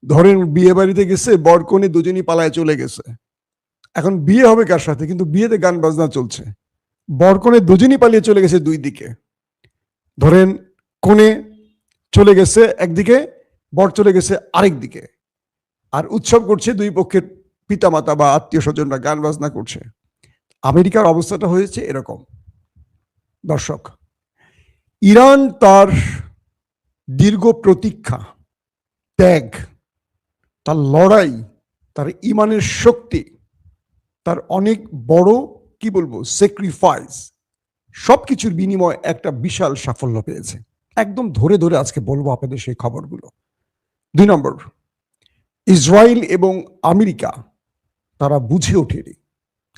ধরেন বিয়ে বাড়িতে গেছে, বর কনে দুজনই পালায় চলে গেছে। এখন বিয়ে হবে কার সাথে? কিন্তু বিয়েতে গান বাজনা চলছে। বর কনে দুজনই পালিয়ে চলে গেছে দুই দিকে। ধরেন কনে চলে গেছে একদিকে, বর চলে গেছে আরেক দিকে, আর উৎসব করছে দুই পক্ষের পিতামাতা বা আত্মীয় স্বজনরা, গান বাজনা করছে। আমেরিকার অবস্থাটা হয়েছে এরকম। দর্শক, ইরান তার দীর্ঘ প্রতীক্ষা, ত্যাগ, তার লড়াই, তার ইমানের শক্তি, তার অনেক বড় কি বলবো স্যাক্রিফাইস, সবকিছুর বিনিময়ে একটা বিশাল সাফল্য পেয়েছে। একদম ধরে ধরে আজকে বলবো আপনাদের সেই খবরগুলো। 2 নম্বর, ইসরায়েল এবং আমেরিকা তারা বুঝে ওঠেনি।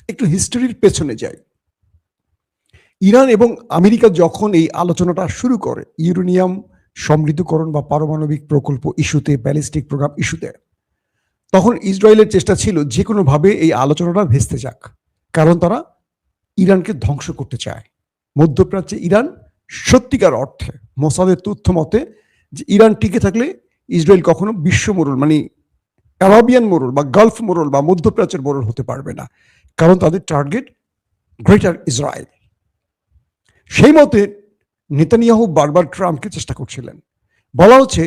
একটু হিস্ট্রির পেছনে যাই। ইরান এবং আমেরিকা যখন এই আলোচনাটা শুরু করে ইউরেনিয়াম সমৃদ্ধকরণ বা পারমাণবিক প্রকল্প ইস্যুতে, ব্যালিস্টিক প্রোগ্রাম ইস্যুতে, তখন ইসরায়েলের চেষ্টা ছিল যে কোনোভাবে এই আলোচনাটা ভেস্তে যাক, কারণ তারা ইরানকে ধ্বংস করতে চায়। মধ্যপ্রাচ্যে ইরান সত্যিকার অর্থে মোসাদের তথ্য মতে যে ইরান টিকে থাকলে ইসরায়েল কখনো বিশ্ব মোড়ল মানে অ্যারাবিয়ান মোড়ল বা গালফ মোড়ল বা মধ্যপ্রাচ্যের মোড়ল হতে পারবে না, কারণ তাদের টার্গেট গ্রেটার ইসরায়েল। সেই মতে নেতানিয়াহু বারবার ট্রাম্পকে চেষ্টা করছিলেন। বলা হচ্ছে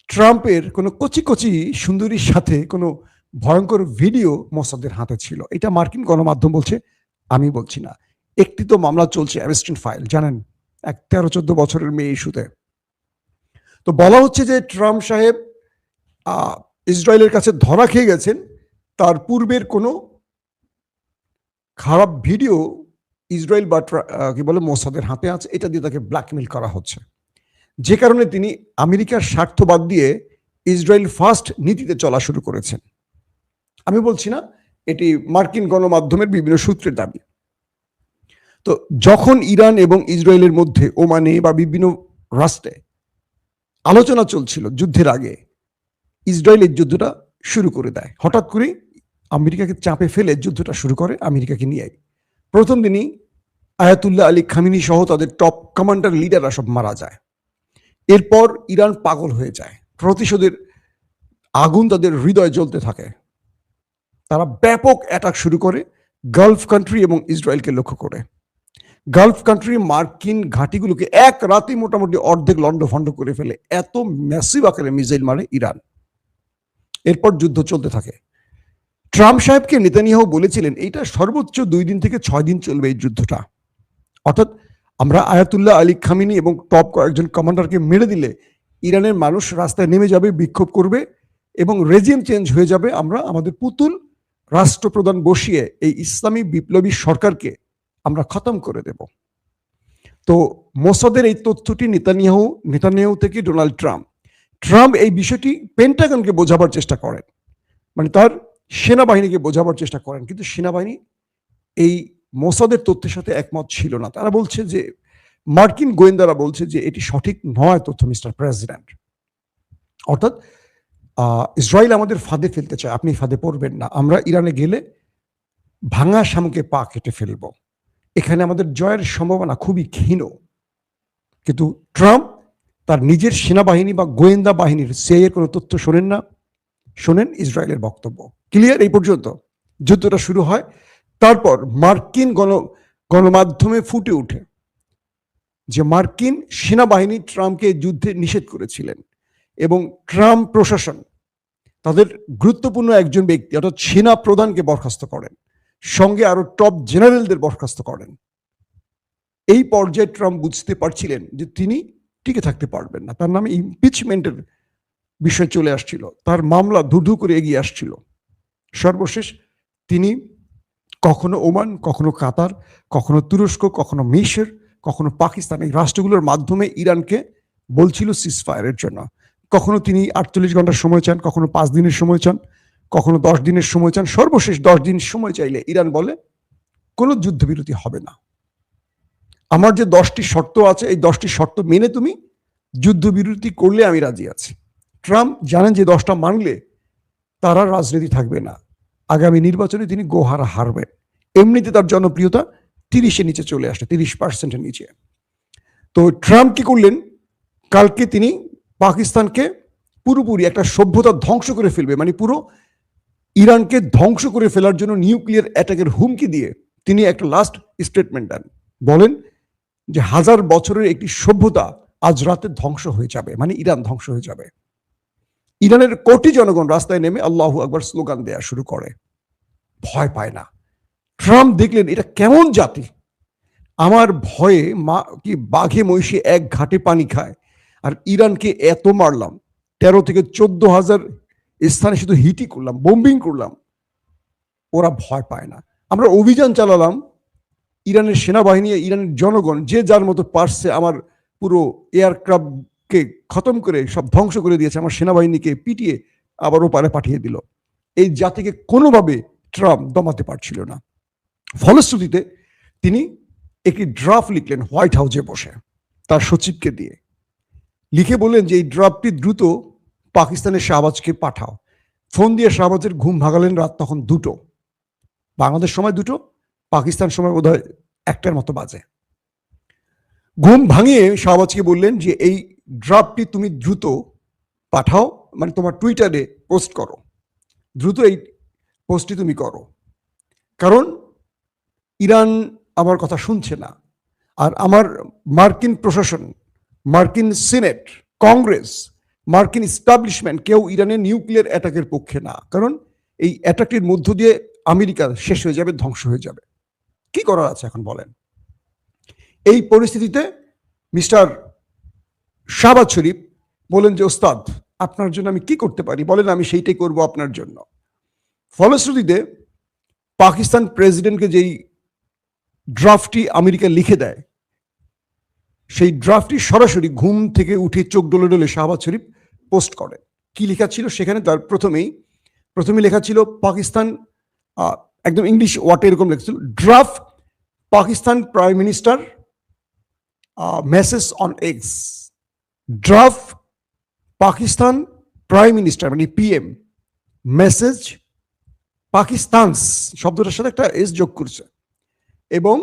ট্রাম্পের কোনো কচি কচি সুন্দরীর সাথে কোনো ভয়ঙ্কর ভিডিও মোসাদের হাতে ছিল। এটা মার্কিন গণমাধ্যম বলছে, আমি বলছি না। একটি তো মামলা চলছে, অ্যাবস্টিন ফাইল, জানেন, এক 13-14 বছরের মেয়ে ইস্যুতে। তো বলা হচ্ছে যে ট্রাম্প সাহেব ইসরায়েলের কাছে ধরা খেয়ে গেছেন, তার পূর্বের কোনো খারাপ ভিডিও ইসরায়েল বা কি বলে মোসাদের হাতে আছে, এটা দিয়ে তাকে ব্ল্যাকমেল করা হচ্ছে। যে কারণে তিনি আমেরিকার স্বার্থ বাদ দিয়ে ইসরায়েল ফার্স্ট নীতিতে চলা শুরু করেছেন। আমি বলছি না, এটি মার্কিন গণমাধ্যমের বিভিন্ন সূত্রের দাবি। তো যখন ইরান এবং ইসরায়েলের মধ্যে ওমানে বা বিভিন্ন রাষ্ট্রে আলোচনা চলছিল যুদ্ধের আগে, ইসরায়েল এই যুদ্ধটা শুরু করে দেয়। হঠাৎ করে আমেরিকাকে চাপে ফেলে যুদ্ধটা শুরু করে আমেরিকাকে নিয়ে। প্রথম দিনই আয়াতুল্লাহ আলী খামিনি সহ তাদের টপ কমান্ডার লিডাররা সব মারা যায়। এরপর ইরান পাগল হয়ে যায়, প্রতিশোধের আগুন তাদের হৃদয়ে জ্বলতে থাকে। তারা ব্যাপক অ্যাটাক শুরু করে গালফ কান্ট্রি এবং ইসরায়েলকে লক্ষ্য করে। গালফ কান্ট্রি মার্কিন ঘাঁটিগুলোকে এক রাতে মোটামুটি অর্ধেক লন্ডভন্ড করে ফেলে। এত ম্যাসিভ আকারে মিসাইল মারে ইরান। এরপর যুদ্ধ চলতে থাকে। ট্রাম্প সাহেবকে নেতানিয়াহু বলেছিলেন এইটা সর্বোচ্চ 2 দিন থেকে 6 দিন চলবে এই যুদ্ধটা। অর্থাৎ আমরা আয়াতুল্লাহ আলী খামিনি এবং টপ কয়েকজন কমান্ডারকে মেরে দিলে ইরানের মানুষ রাস্তায় নেমে যাবে, বিক্ষোভ করবে এবং রেজিম চেঞ্জ হয়ে যাবে। আমরা আমাদের পুতুল রাষ্ট্রপ্রধান বসিয়ে এই ইসলামী বিপ্লবী সরকারকে আমরা খতম করে দেব। তো মোসাদের এই তথ্যটি নেতানিয়াহু থেকে ডোনাল্ড ট্রাম্প এই বিষয়টি পেন্টাগনকে বোঝাবার চেষ্টা করেন, মানে তার সেনাবাহিনীকে বোঝাবার চেষ্টা করেন, কিন্তু সেনাবাহিনী এই মোসাদের তথ্যের সাথে একমত ছিল না। তারা বলছে যে, মার্কিন গোয়েন্দারা বলছে যে এটি সঠিক নয় তথ্য মিস্টার প্রেসিডেন্ট। অর্থাৎ ইসরায়েল আমাদের ফাঁদে ফেলতে চায়, আপনি ফাঁদে পড়বেন না। আমরা ইরানে গেলে ভাঙা শামুকে পা কেটে ফেলব, এখানে আমাদের জয়ের সম্ভাবনা খুবই ক্ষীণ। কিন্তু ট্রাম্প তার নিজের সেনাবাহিনী বা গোয়েন্দা বাহিনীর সিআইএর কোনো তথ্য শোনেন না, শোনেন ইসরায়েলের বক্তব্য। ক্লিয়ার? এই পর্যন্ত যুদ্ধটা শুরু হয়। তারপর মার্কিন গণমাধ্যমে ফুটে ওঠে যে মার্কিন সেনাবাহিনী ট্রাম্পকে যুদ্ধে নিষেধ করেছিলেন এবং ট্রাম্প প্রশাসন তাদের গুরুত্বপূর্ণ একজন ব্যক্তি অর্থাৎ সেনা প্রধানকে বরখাস্ত করেন, সঙ্গে আরো টপ জেনারেলদের বরখাস্ত করেন। এই পর্যায়ে ট্রাম্প বুঝতে পারছিলেন যে তিনি টিকে থাকতে পারবেন না। তার নামে ইমপিচমেন্টের বিষয় চলে আসছিল, তার মামলা ধু করে এগিয়ে আসছিল। সর্বশেষ তিনি কখনো ওমান, কখনো কাতার, কখনো তুরস্ক, কখনো মিশর, কখনো পাকিস্তান, এই রাষ্ট্রগুলোর মাধ্যমে ইরানকে বলছিল সিজফায়ারের জন্য। কখনো তিনি 48 ঘন্টার সময় চান, কখনো 5 দিনের সময় চান, কখনো 10 দিনের সময় চান। সর্বশেষ 10 দিন সময় চাইলে ইরান বলে কোনো যুদ্ধবিরতি হবে না। আমার যে 10টি শর্ত আছে, এই 10টি শর্ত মেনে তুমি যুদ্ধবিরতি করলে আমি রাজি আছি। ট্রাম্প জানেন যে 10টা মানলে তারা রাজনীতি থাকবে না, আগামী নির্বাচনে তিনি গোহারা হারবেন। এমনিতে তার জনপ্রিয়তা 30-এর নিচে চলে আসে, 30%-এর নিচে। তো ট্রাম্প কি করলেন, কালকে তিনি পাকিস্তানকে পুরোপুরি একটা সভ্যতা ধ্বংস করে ফেলবে, মানে পুরো ইরানকে ধ্বংস করে ফেলার জন্য নিউক্লিয়ার অ্যাটাকের হুমকি দিয়ে তিনি একটা লাস্ট স্টেটমেন্ট দেন, বলেন যে 1000 বছরের একটি সভ্যতা আজ রাতে ধ্বংস হয়ে যাবে, মানে ইরান ধ্বংস হয়ে যাবে। ইরানের কোটি জনগণ রাস্তায় নেমে আল্লাহু আকবার স্লোগান দেয়া শুরু করে, ভয় পায় না। ট্রাম্প দেখলেন এটা কেমন জাতি, আমার ভয়ে কি বাঘে মহিষে এক ঘাটে পানি খায়, আর ইরানকে এত মারলাম, 13 থেকে 14,000 স্থানে শুধু হিটই করলাম, বোম্বিং করলাম, ওরা ভয় পায় না। আমরা অভিযান চালালাম, ইরানের সেনাবাহিনী, ইরানের জনগণ যে যার মতো পারছে আমার পুরো এয়ারক্রাফটকে খতম করে সব ধ্বংস করে দিয়েছে, আমার সেনাবাহিনীকে পিটিয়ে আবার ওপারে পাঠিয়ে দিল। এই জাতিকে কোনোভাবে ট্রাম্প দমাতে পারছিল না। ফলশ্রুতিতে তিনি একটি ড্রাফট লিখলেন হোয়াইট হাউসে বসে তার সচিবকে দিয়ে, লিখে বললেন যে এই ড্রাফটটি দ্রুত পাকিস্তানের শাহবাজকে পাঠাও। ফোন দিয়ে শাহবাজের ঘুম ভাগালেন রাত তখন 2টো, বাংলাদেশ সময় 2টো, পাকিস্তান সময় বোধহয় 1টার মতো বাজে। ঘুম ভাঙিয়ে শাহবাজকে বললেন যে এই ড্রাফটটি তুমি দ্রুত পাঠাও, মানে তোমার টুইটারে পোস্ট করো, দ্রুত এই পোস্টটি তুমি করো, কারণ ইরান আমার কথা শুনছে না, আর আমার মার্কিন প্রশাসন, মার্কিন সিনেট, কংগ্রেস, মার্কিন এস্টাবলিশমেন্ট কেউ ইরানের নিউক্লিয়ার অ্যাটাকের পক্ষে না, কারণ এই অ্যাটাকটির মধ্য দিয়ে আমেরিকা শেষ হয়ে যাবে, ধ্বংস হয়ে যাবে। কি করার আছে এখন বলেন? এই পরিস্থিতিতে মিস্টার শাহবাজ শরীফ বলেন যে ওস্তাদ আপনার জন্য আমি কি করতে পারি বলেন, আমি সেইটাই করব আপনার জন্য। ফলশ্রুতিতে পাকিস্তান প্রেসিডেন্টকে যেই ড্রাফটটি আমেরিকা লিখে দেয়, সেই ড্রাফটটি সরাসরি ঘুম থেকে উঠে চোখ ডলে ডলে শাহবাজ শরীফ পোস্ট করেন। কি লেখা ছিল সেখানে? তার প্রথমে লেখা ছিল পাকিস্তান, একদম ইংলিশ ওয়ার্ডে এরকম লেখছিল, draft Pakistan prime minister message on X, draft Pakistan prime minister মানে পিএম মেসেজ পাকিস্তানস, শব্দটার সাথে একটা এস যোগ করছে, এবং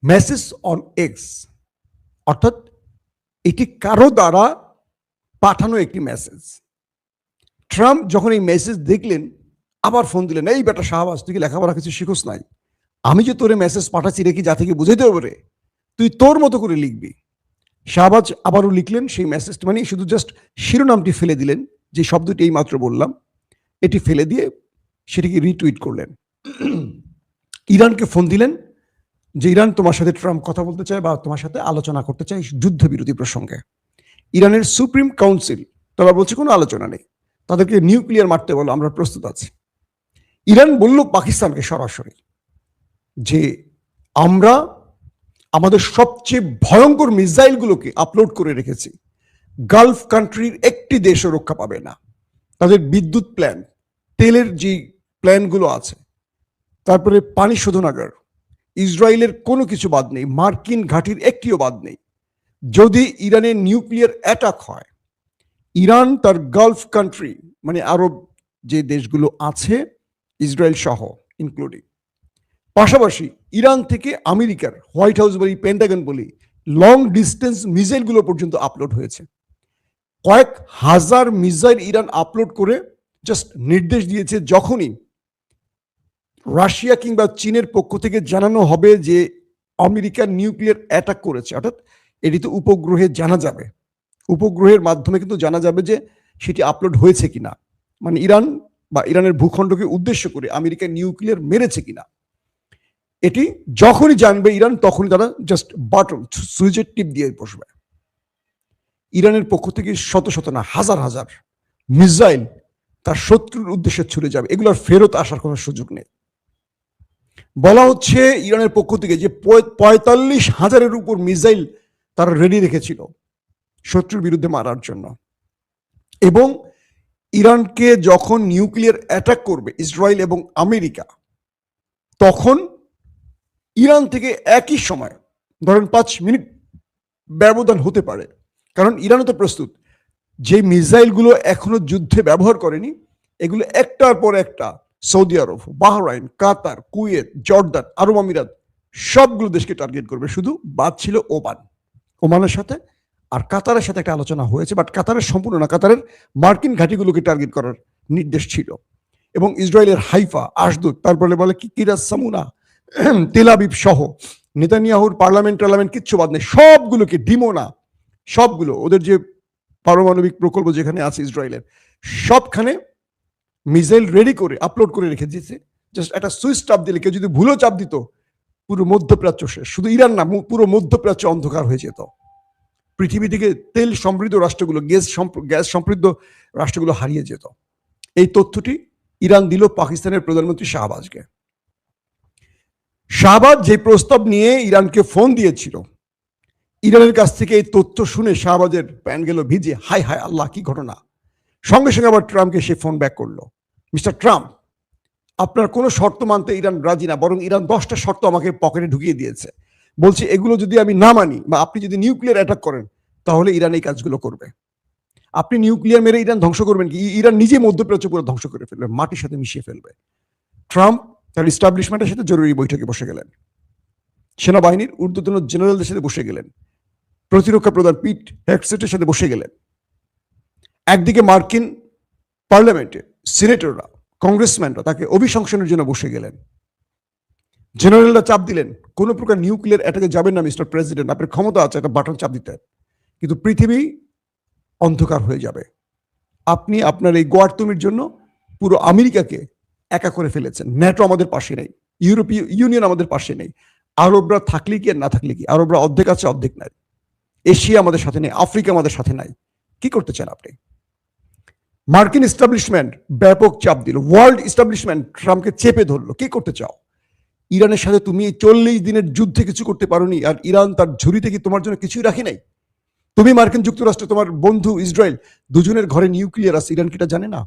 মেসেজ অন এক্স, অর্থাৎ এটি কারো দ্বারা পাঠানো একটি মেসেজ। ট্রাম্প যখন এই মেসেজ দেখলেন আবার ফোন দিলেন, এই বেটা শাহবাজ তুই কি লেখাপড়া কিছু শিখোস নাই, আমি যে তোরে মেসেজ পাঠাচ্ছি রেখে জাতিকে বুঝাইতে হবে রে, তুই তোর মতো করে লিখবি। শাহবাজ আবারও লিখলেন সেই মেসেজটি, মানে শুধু জাস্ট শিরোনামটি ফেলে দিলেন, যে শব্দটি এই মাত্র বললাম এটি ফেলে দিয়ে সেটিকে রিটুইট করলেন। ইরানকে ফোন দিলেন যে ইরান তোমার সাথে ট্রাম্প কথা বলতে চায় বা তোমার সাথে আলোচনা করতে চায় যুদ্ধবিরতি প্রসঙ্গে। ইরানের সুপ্রিম কাউন্সিল তারা বলছে কোনো আলোচনা নেই, তাদেরকে নিউক্লিয়ার মারতে বলো, আমরা প্রস্তুত আছি। ইরান বলল পাকিস্তানকে সরাসরি যে আমরা আমাদের সবচেয়ে ভয়ঙ্কর মিসাইলগুলোকে আপলোড করে রেখেছি, গালফ কান্ট্রির একটি দেশও রক্ষা পাবে না। তাদের বিদ্যুৎ প্ল্যান, তেলের যে প্ল্যানগুলো আছে, তারপরে পানি শোধনাগার, ইসরায়েলের কোনো কিছু বাদ নেই, মার্কিন ঘাঁটির একটিও বাদ নেই। যদি ইরানের নিউক্লিয়ার অ্যাটাক হয়, ইরান তার গালফ কান্ট্রি মানে আরব যে দেশগুলো আছে ইসরায়েল সহ ইনক্লুডিং, পাশাপাশি ইরান থেকে আমেরিকার হোয়াইট হাউস বলি, পেন্টাগন বলি, লং ডিস্টেন্স মিসাইলগুলো পর্যন্ত আপলোড হয়েছে। কয়েক হাজার মিসাইল ইরান আপলোড করে জাস্ট নির্দেশ দিয়েছে যখনই রাশিয়া কিংবা চীনের পক্ষ থেকে জানানো হবে যে আমেরিকার নিউক্লিয়ার অ্যাটাক করেছে, অর্থাৎ এটি তো উপগ্রহে জানা যাবে, উপগ্রহের মাধ্যমে কিন্তু জানা যাবে যে সেটি আপলোড হয়েছে কিনা, মানে ইরান বা ইরানের ভূখণ্ডকে উদ্দেশ্য করে আমেরিকা নিউক্লিয়ার মেরেছে কিনা। এটি যখনই জানবে ইরান, তখনই তারা জাস্ট বাটন সুইচের টিপ দিয়ে বসবে। ইরানের পক্ষ থেকে শত শত না হাজার হাজার মিসাইল তার শত্রুর উদ্দেশ্যে ছুড়ে যাবে, এগুলোর ফেরত আসার কোনো সুযোগ নেই। বলা হচ্ছে ইরানের পক্ষ থেকে যে 45,000-এর উপর মিসাইল তারা রেডি রেখেছিল শত্রুর বিরুদ্ধে মারার জন্য। এবং ইরানকে যখন নিউক্লিয়ার অ্যাটাক করবে ইসরায়েল এবং আমেরিকা, তখন ইরান থেকে একই সময় ধরেন 5 মিনিট ব্যবধান হতে পারে, কারণ ইরানও তো প্রস্তুত। যে মিসাইলগুলো এখনো যুদ্ধে ব্যবহার করেনি, এগুলো একটার পর একটা সৌদি আরব, বাহরাইন, কাতার, কুয়েত, জর্দান, আরব আমিরাত সবগুলো দেশকে টার্গেট করবে। শুধু বাদ ছিল ওমান, ওমানের সাথে আর কাতারের সাথে একটা আলোচনা হয়েছে, বাট কাতারের সম্পূর্ণ না, কাতারের মার্কিন ঘাঁটিগুলোকে টার্গেট করার নির্দেশ ছিল। এবং ইসরায়েলের হাইফা, আশদুদ, তারপরে বলে কি কিরাস সামুনা, তেল আবিব সহ নেতানিয়াহুর পার্লামেন্ট কিচ্ছু বাদ নেই, সবগুলোকে, ডিমোনা, সবগুলো ওদের যে পারমাণবিক প্রকল্প যেখানে আছে ইসরায়েলের, সবখানে মিসাইল রেডি করে আপলোড করে রেখে দিয়েছে। জাস্ট একটা সুইচ চাপ দিলে, কেউ যদি ভুলও চাপ দিত, পুরো মধ্যপ্রাচ্য শেষ। শুধু ইরান না, পুরো মধ্যপ্রাচ্য অন্ধকার হয়ে যেত। পৃথিবী থেকে তেল সমৃদ্ধ রাষ্ট্রগুলো, গ্যাস সমৃদ্ধ রাষ্ট্রগুলো হারিয়ে যেত। এই তথ্যটি ইরান দিল পাকিস্তানের প্রধানমন্ত্রী শাহবাজকে। শাহবাজ যে প্রস্তাব নিয়ে ইরানকে ফোন দিয়েছিল, ইরানের কাছ থেকে এই তথ্য শুনে শাহবাজের প্যান গেল ভিজে, হায় হায় আল্লাহ, কি ঘটনা। সঙ্গে সঙ্গে আবার ট্রাম্পকে সে ফোন ব্যাক করলো, মিস্টার ট্রাম্প, আপনার কোনো শর্ত মানতে ইরান রাজি না, বরং ইরান 10টা শর্ত আমাকে পকেটে ঢুকিয়ে দিয়েছে। বলছে এগুলো যদি আমি না মানি বা আপনি যদি নিউক্লিয়ার অ্যাটাক করেন, তাহলে ইরান এই কাজগুলো করবে। আপনি নিউক্লিয়ার মেরে ইরান ধ্বংস করবেন কি? ইরান নিজে মধ্যপ্রাচ্য পুরো ধ্বংস করে ফেলবে, মাটির সাথে মিশিয়ে ফেলবে। ট্রাম্প তার ইস্টাবলিশমেন্টের সাথে জরুরি বৈঠকে বসে গেলেন, সেনাবাহিনীর ঊর্ধ্বতন জেনারেলদের সাথে বসে গেলেন, প্রতিরক্ষা প্রধান পিট হেগসেটের সাথে বসে গেলেন। একদিকে মার্কিন পার্লামেন্টে সিনেটররা, কংগ্রেসম্যানরা তাকে অভিশংসনের জন্য বসে গেলেন। জেনারেলরা চাপ দিলেন, কোন প্রকার নিউক্লিয়ার অ্যাটাকে যাবেন না মিস্টার প্রেসিডেন্ট, আপনার ক্ষমতা আছে একটা বাটন চাপ দিতে, কিন্তু পৃথিবী অন্ধকার হয়ে যাবে। আপনি আপনার এই গোয়ার্তুমির জন্য পুরো আমেরিকাকে একা করে ফেলেছেন। ন্যাটো আমাদের পাশে নেই, ইউরোপীয় ইউনিয়ন আমাদের পাশে নেই, আরবরা থাকলে কি আর না থাকলে কি, আরবরা অর্ধেক আছে অর্ধেক নাই, এশিয়া আমাদের সাথে নেই, আফ্রিকা আমাদের সাথে নাই। কি করতে চান আপনি? মার্কিন এস্টাবলিশমেন্ট ব্যাপক চাপ দিল, ওয়ার্ল্ড এস্টাবলিশমেন্ট ট্রাম্পকে চেপে ধরলো। কি করতে চাও? ইরানের সাথে তুমি 40 দিনের যুদ্ধে কিছু করতে পারোনি, আর ইরান তার ঝুড়িতে কি তোমার জন্য কিছুই রাখি নাই? তুমি মার্কিন যুক্তরাষ্ট্র, তোমার বন্ধু ইসরায়েল, দুজনের ঘরে নিউক্লিয়ার আছে, ইরান কিটা জানে না?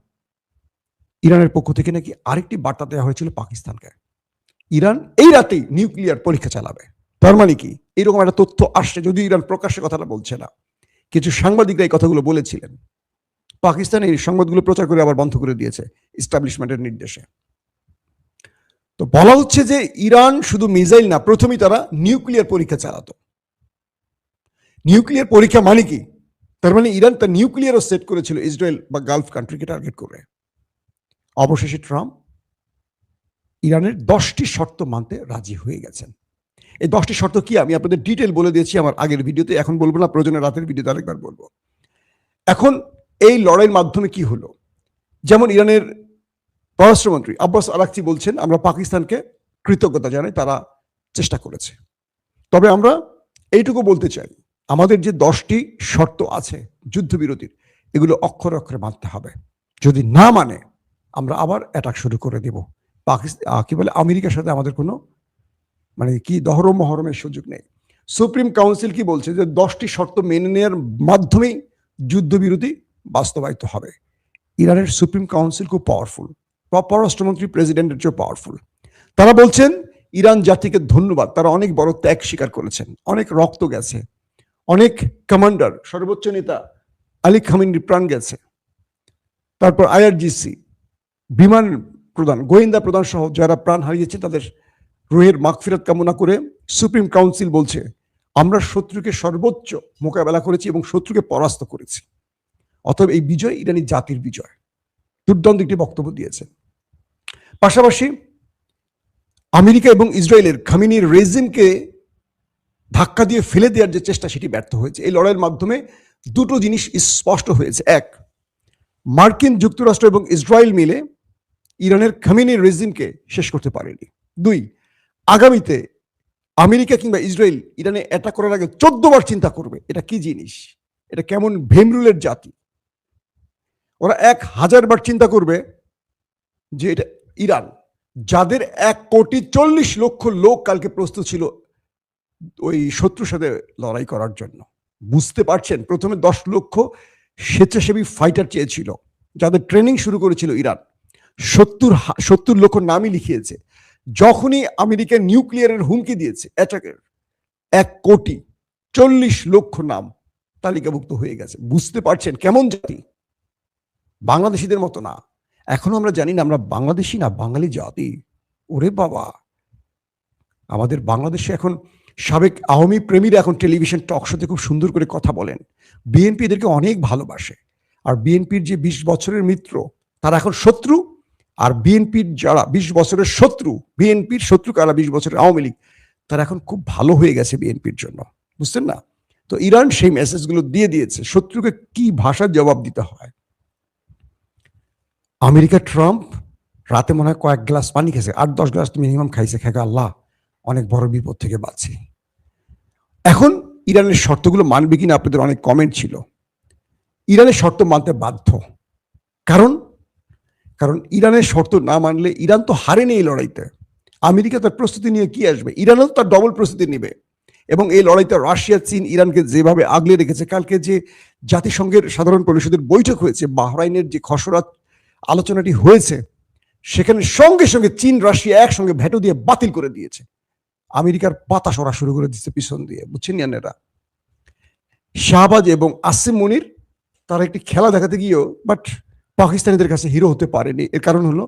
ইরানের পক্ষ থেকে নাকি আরেকটি বার্তা দেওয়া হয়েছিল পাকিস্তানকে, ইরান এই রাতেই নিউক্লিয়ার পরীক্ষা চালাবে। তার মানে কি, এরকম একটা তথ্য আসছে, যদি ইরান প্রকাশ্যে কথাটা বলছে না, কিছু সাংবাদিকরা এই কথাগুলো বলেছিলেন। পাকিস্তান এই সংবাদগুলো প্রচার করে আবার বন্ধ করে দিয়েছে এস্টাবলিশমেন্টের নির্দেশে। তো বলা হচ্ছে যে ইরান শুধু মিসাইল না, প্রথমেই তারা নিউক্লিয়ার পরীক্ষা চালাতো। নিউক্লিয়ার পরীক্ষা মানে কি? তার মানে ইরান তার নিউক্লিয়ারও সেট করেছিল ইসরায়েল বা গালফ কান্ট্রিকে টার্গেট করে। অবশেষে ট্রাম্প ইরানের 10টি শর্ত মানতে রাজি হয়ে গেছেন। এই 10টি শর্ত কি আমি আপনাদের ডিটেল বলে দিয়েছি আমার আগের ভিডিওতে, এখন বলবো না, প্রয়োজনে রাতের ভিডিওতে আরেকবার বলবো। এখন এই লড়াইয়ের মাধ্যমে কি হলো? যেমন ইরানের পররাষ্ট্রমন্ত্রী আব্বাস আরাকচি বলছেন, আমরা পাকিস্তানকে কৃতজ্ঞতা জানাই, তারা চেষ্টা করেছে। তবে আমরা এইটুকু বলতে চাই, আমাদের যে 10টি শর্ত আছে যুদ্ধবিরতির, এগুলো অক্ষরে অক্ষরে মানতে হবে। যদি না মানে আমরা আবার অ্যাটাক শুরু করে দেব। পাকিস্তান কি বলে, আমেরিকার সাথে আমাদের কোনো মানে কি দহরম মহরমের সুযোগ নেই। সুপ্রিম কাউন্সিল কি বলছে যে 10টি শর্ত মেনে নেওয়ার মাধ্যমেই যুদ্ধবিরতি বাস্তবায়িত হবে। ইরানের সুপ্রিম কাউন্সিল খুব পাওয়ারফুল, পররাষ্ট্রমন্ত্রী প্রেসিডেন্টের চেয়ে পাওয়ারফুল। তারা বলছেন ইরান জাতিকে ধন্যবাদ, তারা অনেক বড় ত্যাগ স্বীকার করেছেন, অনেক রক্ত গেছে, অনেক কমান্ডার, সর্বোচ্চ নেতা আলী খামেনির প্রাণ গেছে, তারপর আইআরজিসি, বিমান প্রধান, গোয়েন্দা প্রধান সহ যারা প্রাণ হারিয়েছে তাদের রুহের মাগফিরাত কামনা করে সুপ্রিম কাউন্সিল বলছে আমরা শত্রুকে সর্বোচ্চ মোকাবেলা করেছি এবং শত্রুকে পরাস্ত করেছি, অতএব এই বিজয় ইরানি জাতির বিজয়। দুর্দান্ত একটি বক্তব্য দিয়েছে। পাশাপাশি আমেরিকা এবং ইসরায়েলের খামেনির রেজিমকে ধাক্কা দিয়ে ফেলে দেওয়ার যে চেষ্টা, সেটি ব্যর্থ হয়েছে। এই লড়াইয়ের মাধ্যমে দুটো জিনিস স্পষ্ট হয়েছে। এক, মার্কিন যুক্তরাষ্ট্র এবং ইসরায়েল মিলে ইরানের খামেনির রেজিমকে শেষ করতে পারেনি। দুই, আগামীতে আমেরিকা কিংবা ইসরায়েল ইরানে অ্যাটাক করার আগে 14 বার চিন্তা করবে এটা কি জিনিস, এটা কেমন ভেমরুলের জাতি। ওরা 1000 বার চিন্তা করবে যে এটা ইরান, যাদের 1,40,00,000 লোক কালকে প্রস্তুত ছিল ওই শত্রুর সাথে লড়াই করার জন্য। বুঝতে পারছেন, প্রথমে 10 লক্ষ স্বেচ্ছাসেবী ফাইটার চেয়েছিল, যাদের ট্রেনিং শুরু করেছিল ইরান। 70 লক্ষ নামই লিখিয়েছে। যখনই আমেরিকা নিউক্লিয়ারের হুমকি দিয়েছে অ্যাটাকের, 1,40,00,000 নাম তালিকাভুক্ত হয়ে গেছে। বুঝতে পারছেন কেমন জাতি? বাংলাদেশিদের মতো না। এখনো আমরা জানি না আমরা বাংলাদেশি না বাঙালি জাতি। ওরে বাবা, আমাদের বাংলাদেশে এখন সাবেক আওয়ামী প্রেমীরা এখন টেলিভিশন টক শোতে খুব সুন্দর করে কথা বলেন। বিএনপি এদেরকে অনেক ভালোবাসে। আর বিএনপির যে 20 বছরের মিত্র তারা এখন শত্রু, আর বিএনপির যারা 20 বছরের শত্রু, বিএনপির শত্রু কারা 20 বছরের আওয়ামী লীগ, তারা এখন খুব ভালো হয়ে গেছে বিএনপির জন্য, বুঝছেন না? তো ইরান সেই মেসেজগুলো দিয়ে দিয়েছে শত্রুকে কি ভাষার জবাব দিতে হয়। আমেরিকা ট্রাম্প রাতে মনে হয় কয়েক গ্লাস পানি খেয়েছে, 8-10 গ্লাস তো মিনিমাম খাইছে, খেয়ে আল্লাহ অনেক বড় বিপদ থেকে বাঁচি। এখন ইরানের শর্তগুলো মানবে কিনা আপনাদের অনেক কমেন্ট ছিল। ইরানের শর্ত মানতে বাধ্য, কারণ ইরানের শর্ত না মানলে ইরান তো হারেনি এই লড়াইতে। আমেরিকা তার প্রস্তুতি নিয়ে কি আসবে, ইরানও তার ডবল প্রস্তুতি নেবে। এবং এই লড়াইতে রাশিয়া, চীন ইরানকে যেভাবে আগলে রেখেছে, কালকে যে জাতিসংঘের সাধারণ পরিষদের বৈঠক হয়েছে, বাহরাইনের যে খসড়া আলোচনাটি হয়েছে, সেখানে সঙ্গে সঙ্গে চীন রাশিয়া একসঙ্গে ভেটো দিয়ে বাতিল করে দিয়েছে। আমেরিকার পাতা সরা শুরু করে দিচ্ছে পিছন দিয়ে, বুঝছেন ইয়ানেরা। শাহবাজ এবং আসিম মনির তারা একটি খেলা দেখাতে গিয়েও বাট পাকিস্তানিদের কাছে হিরো হতে পারেনি। এর কারণ হলো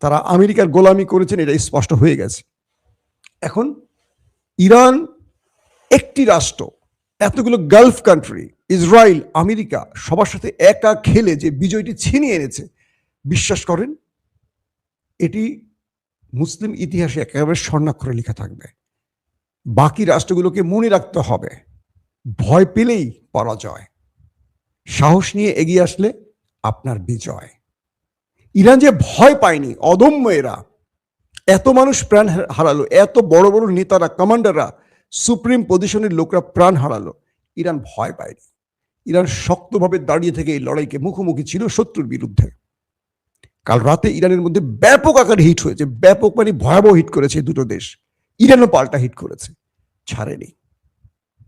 তারা আমেরিকার গোলামি করেছেন, এটা স্পষ্ট হয়ে গেছে। এখন ইরান একটি রাষ্ট্র, এতগুলো গালফ কান্ট্রি, ইসরায়েল, আমেরিকা সবার সাথে একা খেলে যে বিজয়টি ছিনিয়ে এনেছে, বিশ্বাস করেন এটি মুসলিম ইতিহাসে একেবারে স্বর্ণাক্ষরে লেখা থাকবে। বাকি রাষ্ট্রগুলোকে মনে রাখতে হবে ভয় পেলেই পরাজয়, সাহস নিয়ে এগিয়ে আসলে আপনার বিজয়। ইরান যে ভয় পায়নি, অদম্য এরা, এত মানুষ প্রাণ হারালো, এত বড় বড় নেতারা, কমান্ডাররা, সুপ্রিম পজিশনের লোকরা প্রাণ হারালো, ইরান ভয় পায়নি। ইরান শক্তভাবে দাঁড়িয়ে থেকে এই লড়াইকে মুখোমুখি ছিল শত্রুর বিরুদ্ধে। কাল রাতে ইরানের মধ্যে ব্যাপক আকারে হিট হয়েছে, ব্যাপক মানে ভয়াবহ হিট করেছে দুটো দেশ। ইরানও পাল্টা হিট করেছে, ছাড়েনি।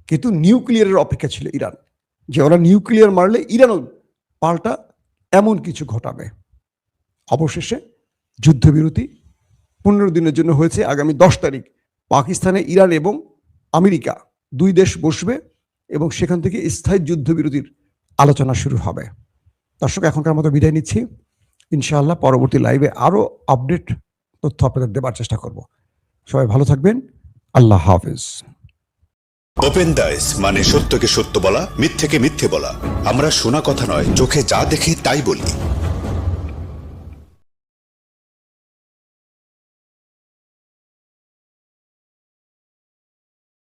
কিন্তু নিউক্লিয়ারের অপেক্ষা ছিল ইরান, যে ওরা নিউক্লিয়ার মারলে ইরানও পাল্টা এমন কিছু ঘটাবে। অবশেষে যুদ্ধবিরতি 15 দিনের জন্য হয়েছে। আগামী 10 তারিখ পাকিস্তানে ইরান এবং আমেরিকা দুই দেশ বসবে এবং সেখান থেকে স্থায়ী যুদ্ধবিরতির আলোচনা শুরু হবে। দর্শক, এখনকার মতো বিদায় নিচ্ছি। ইনশাআল্লাহ পরবর্তী লাইভে আরো আপডেট তথ্য আপনাদের দেবার চেষ্টা করব। সবাই ভালো থাকবেন। আল্লাহ হাফেজ। ওপেন দাইস মানে সত্যকে সত্য বলা, মিথ্যেকে মিথ্যে বলা। আমরা শোনা কথা নয়, চোখে যা দেখি তাই বলি।